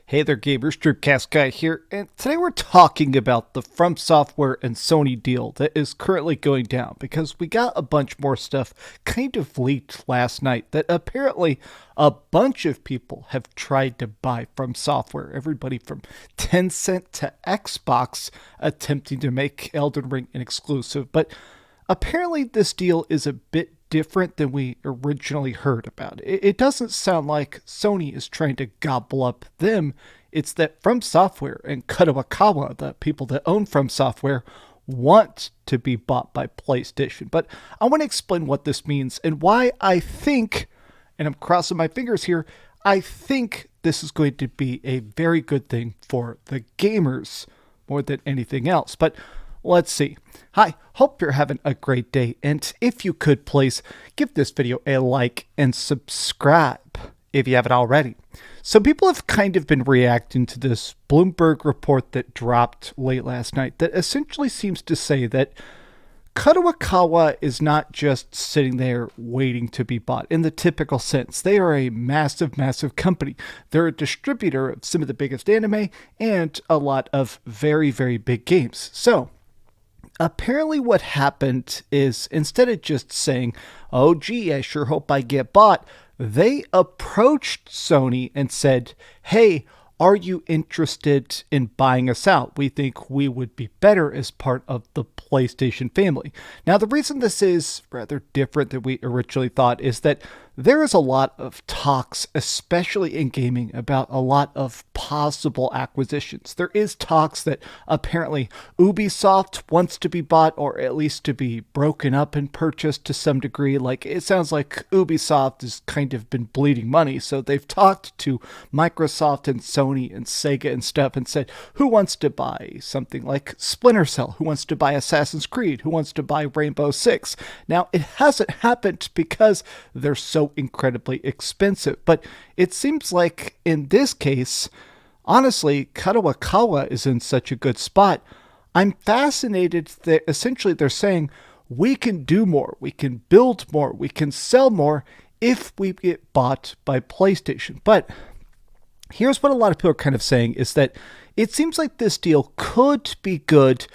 Hey there gamers, DreamcastGuy here, and today we're talking about the FromSoftware and Sony deal that is currently going down because we got a bunch more stuff kind of leaked last night that apparently a bunch of people have tried to buy FromSoftware. Everybody from Tencent to Xbox attempting to make Elden Ring an exclusive, but apparently this deal is a bit different than we originally heard about. It doesn't sound like Sony is trying to gobble up them. It's that FromSoftware and Kadokawa, the people that own FromSoftware, want to be bought by PlayStation. But I want to explain what this means and why I think, and I'm crossing my fingers here, I think this is going to be a very good thing for the gamers more than anything else. But let's see. Hi, hope you're having a great day, and if you could please give this video a like and subscribe if you haven't already. So people have kind of been reacting to this Bloomberg report that dropped late last night that essentially seems to say that Kadokawa is not just sitting there waiting to be bought in the typical sense. They are a massive, massive company. They're a distributor of some of the biggest anime and a lot of very, very big games. So apparently what happened is instead of just saying, oh gee, I sure hope I get bought, they approached Sony and said, hey, are you interested in buying us out? We think we would be better as part of the PlayStation family. Now, the reason this is rather different than we originally thought is that there is a lot of talks, especially in gaming, about a lot of possible acquisitions. There is talks that apparently Ubisoft wants to be bought or at least to be broken up and purchased to some degree. Like, it sounds like Ubisoft has kind of been bleeding money. So they've talked to Microsoft and Sony and Sega and stuff and said, who wants to buy something like Splinter Cell? Who wants to buy Assassin's Creed? Who wants to buy Rainbow Six? Now, it hasn't happened because they're so incredibly expensive. But it seems like in this case, honestly, Kadokawa is in such a good spot. I'm fascinated that essentially they're saying we can do more, we can build more, we can sell more if we get bought by PlayStation. But here's what a lot of people are kind of saying is that it seems like this deal could be good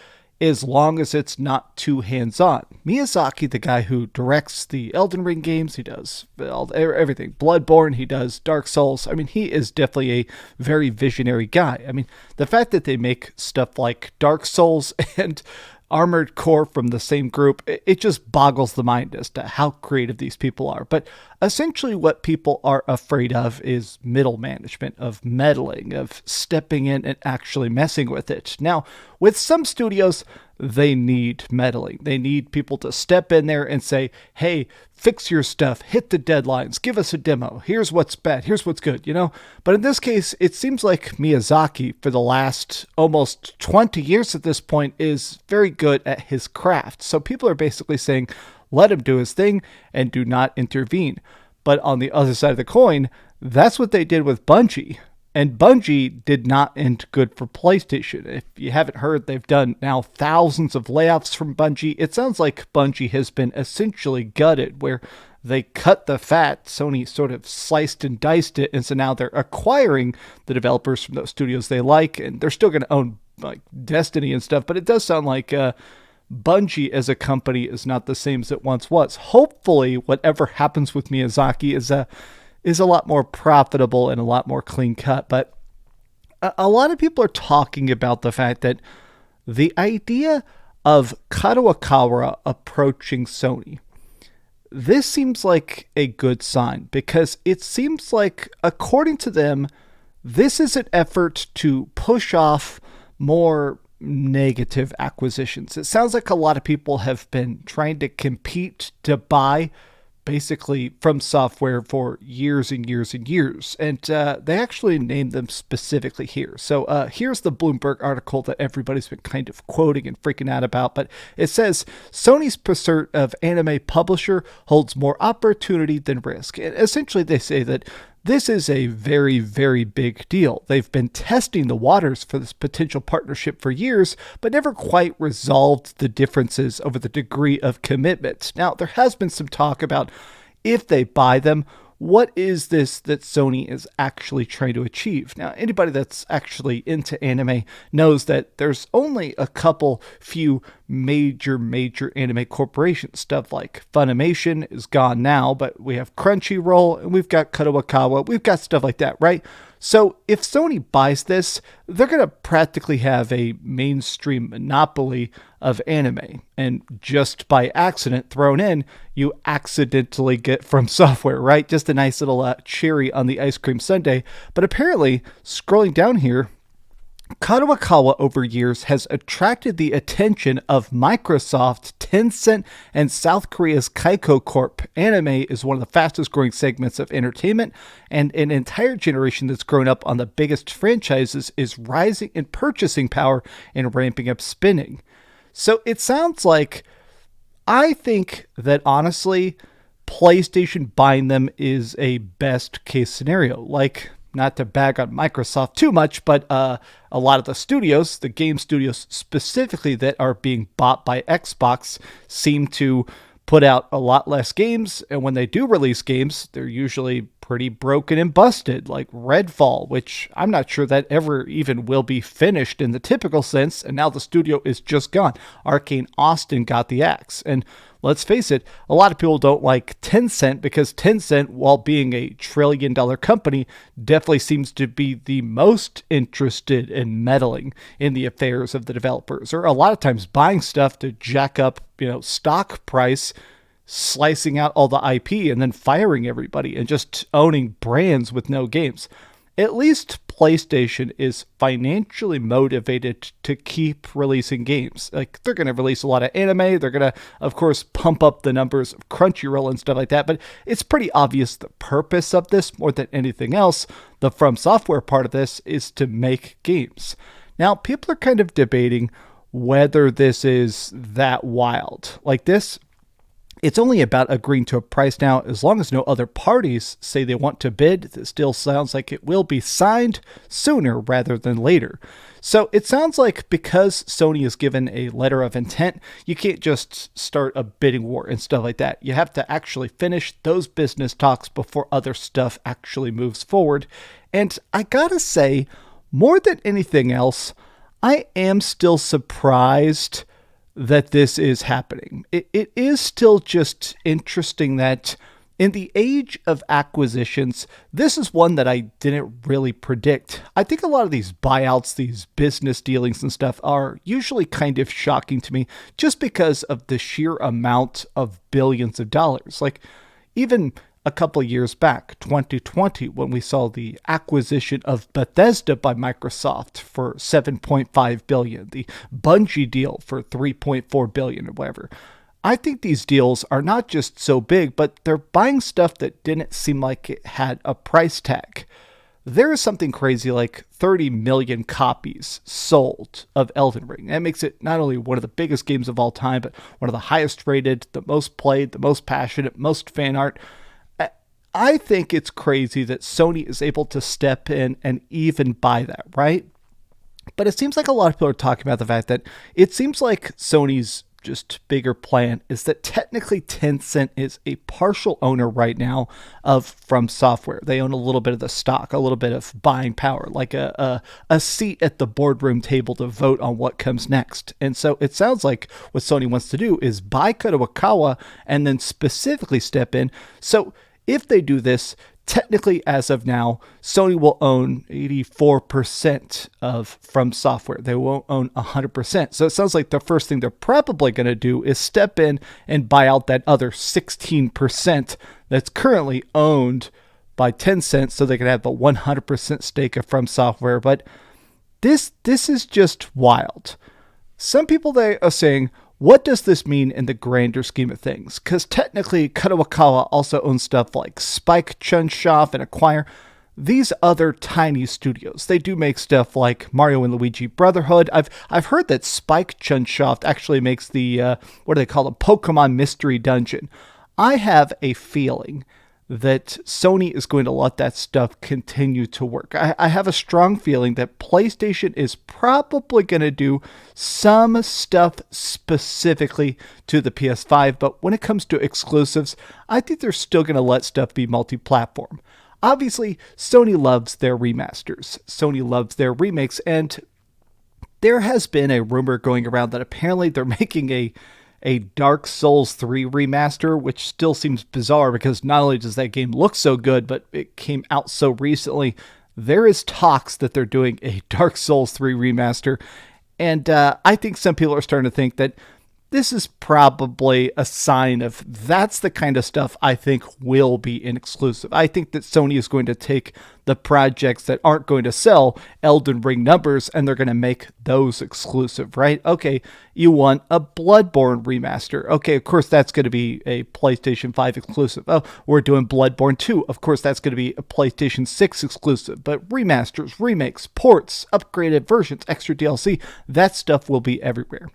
as long as it's not too hands-on. Miyazaki, the guy who directs the Elden Ring games, he does everything. Bloodborne, he does Dark Souls. I mean, he is definitely a very visionary guy. I mean, the fact that they make stuff like Dark Souls and Armored Core from the same group, it just boggles the mind as to how creative these people are. But essentially what people are afraid of is middle management, of meddling, of stepping in and actually messing with it. Now, with some studios, they need meddling. They need people to step in there and say, hey, fix your stuff, hit the deadlines, give us a demo. Here's what's bad, here's what's good, you know? But in this case, it seems like Miyazaki, for the last almost 20 years at this point, is very good at his craft. So people are basically saying, let him do his thing and do not intervene. But on the other side of the coin, that's what they did with Bungie. And Bungie did not end good for PlayStation. If you haven't heard, they've done now thousands of layoffs from Bungie. It sounds like Bungie has been essentially gutted, where they cut the fat. Sony sort of sliced and diced it, and so now they're acquiring the developers from those studios they like, and they're still going to own like Destiny and stuff. But it does sound like Bungie as a company is not the same as it once was. Hopefully, whatever happens with Miyazaki is a lot more profitable and a lot more clean cut. But a lot of people are talking about the fact that the idea of Kadokawa approaching Sony, this seems like a good sign because it seems like, according to them, this is an effort to push off more negative acquisitions. It sounds like a lot of people have been trying to compete to buy basically FromSoftware for years and years and years. And they actually named them specifically here. So here's the Bloomberg article that everybody's been kind of quoting and freaking out about. But it says, Sony's pursuit of anime publisher holds more opportunity than risk. And essentially they say that this is a very, very big deal. They've been testing the waters for this potential partnership for years, but never quite resolved the differences over the degree of commitment. Now, there has been some talk about if they buy them, what is this that Sony is actually trying to achieve? Now, anybody that's actually into anime knows that there's only a few major anime corporations. Stuff like Funimation is gone now, but we have Crunchyroll and we've got Kadokawa. We've got stuff like that, right? So if Sony buys this, they're going to practically have a mainstream monopoly of anime. And just by accident thrown in, you accidentally get FromSoftware, right? Just a nice little cherry on the ice cream sundae. But apparently, scrolling down here, Kadokawa over years has attracted the attention of Microsoft, Tencent, and South Korea's Kakao Corp. Anime is one of the fastest growing segments of entertainment, and an entire generation that's grown up on the biggest franchises is rising in purchasing power and ramping up spending. So it sounds like, I think that honestly, PlayStation buying them is a best case scenario. Like, not to bag on Microsoft too much, but a lot of the studios, the game studios specifically that are being bought by Xbox, seem to put out a lot less games. And when they do release games, they're usually pretty broken and busted, like Redfall, which I'm not sure that ever even will be finished in the typical sense. And now the studio is just gone. Arcane Austin got the axe. And let's face it, a lot of people don't like Tencent because Tencent, while being a $1 trillion company, definitely seems to be the most interested in meddling in the affairs of the developers, or a lot of times buying stuff to jack up, stock price, slicing out all the IP and then firing everybody and just owning brands with no games. At least PlayStation is financially motivated to keep releasing games. Like, they're going to release a lot of anime. They're going to, of course, pump up the numbers of Crunchyroll and stuff like that. But it's pretty obvious the purpose of this, more than anything else, the FromSoftware part of this, is to make games. Now, people are kind of debating whether this is that wild. Like this, it's only about agreeing to a price now. As long as no other parties say they want to bid, it still sounds like it will be signed sooner rather than later. So it sounds like because Sony is given a letter of intent, you can't just start a bidding war and stuff like that. You have to actually finish those business talks before other stuff actually moves forward. And I gotta say, more than anything else, I am still surprised that this is happening. It is still just interesting that in the age of acquisitions, this is one that I didn't really predict. I think a lot of these buyouts, these business dealings and stuff are usually kind of shocking to me just because of the sheer amount of billions of dollars. Like, even a couple of years back, 2020, when we saw the acquisition of Bethesda by Microsoft for $7.5 billion, the Bungie deal for $3.4 billion or whatever. I think these deals are not just so big, but they're buying stuff that didn't seem like it had a price tag. There is something crazy like 30 million copies sold of Elden Ring. That makes it not only one of the biggest games of all time, but one of the highest rated, the most played, the most passionate, most fan art. I think it's crazy that Sony is able to step in and even buy that, right? But it seems like a lot of people are talking about the fact that it seems like Sony's just bigger plan is that technically Tencent is a partial owner right now of FromSoftware. They own a little bit of the stock, a little bit of buying power, like a seat at the boardroom table to vote on what comes next. And so it sounds like what Sony wants to do is buy Kadokawa and then specifically step in. So if they do this, technically, as of now, Sony will own 84% of FromSoftware. They won't own 100%. So it sounds like the first thing they're probably going to do is step in and buy out that other 16% that's currently owned by Tencent so they can have the 100% stake of FromSoftware. But this is just wild. Some people they are saying, what does this mean in the grander scheme of things? Because technically, Kadokawa also owns stuff like Spike Chunsoft and Acquire. These other tiny studios, they do make stuff like Mario and Luigi Brotherhood. I've heard that Spike Chunsoft actually makes the, what do they call it, Pokemon Mystery Dungeon. I have a feeling that Sony is going to let that stuff continue to work. I have a strong feeling that PlayStation is probably going to do some stuff specifically to the PS5, but when it comes to exclusives, I think they're still going to let stuff be multi-platform. Obviously, Sony loves their remasters. Sony loves their remakes, and there has been a rumor going around that apparently they're making a Dark Souls 3 remaster, which still seems bizarre because not only does that game look so good, but it came out so recently. There is talks that they're doing a Dark Souls 3 remaster, and I think some people are starting to think that this is probably a sign of that's the kind of stuff I think will be an exclusive. I think that Sony is going to take the projects that aren't going to sell Elden Ring numbers and they're going to make those exclusive, right? Okay, you want a Bloodborne remaster. Okay, of course that's going to be a PlayStation 5 exclusive. Oh, we're doing Bloodborne 2. Of course that's going to be a PlayStation 6 exclusive. But remasters, remakes, ports, upgraded versions, extra DLC, that stuff will be everywhere.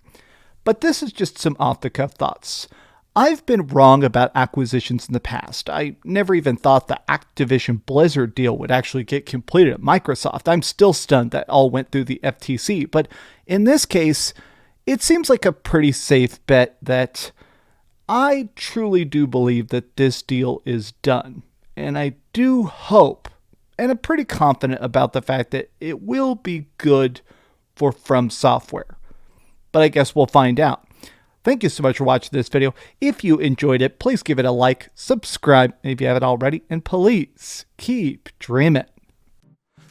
But this is just some off-the-cuff thoughts. I've been wrong about acquisitions in the past. I never even thought the Activision Blizzard deal would actually get completed at Microsoft. I'm still stunned that all went through the FTC. But in this case, it seems like a pretty safe bet that I truly do believe that this deal is done. And I do hope, and I'm pretty confident about the fact that it will be good for FromSoftware. But I guess we'll find out. Thank you so much for watching this video. If you enjoyed it, please give it a like, subscribe if you haven't already, and please keep dreaming.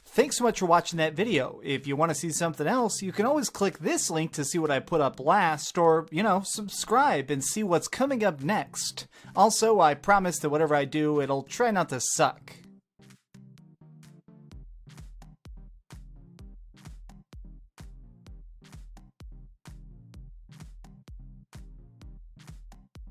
Thanks so much for watching that video. If you want to see something else, you can always click this link to see what I put up last, or, subscribe and see what's coming up next. Also, I promise that whatever I do, it'll try not to suck.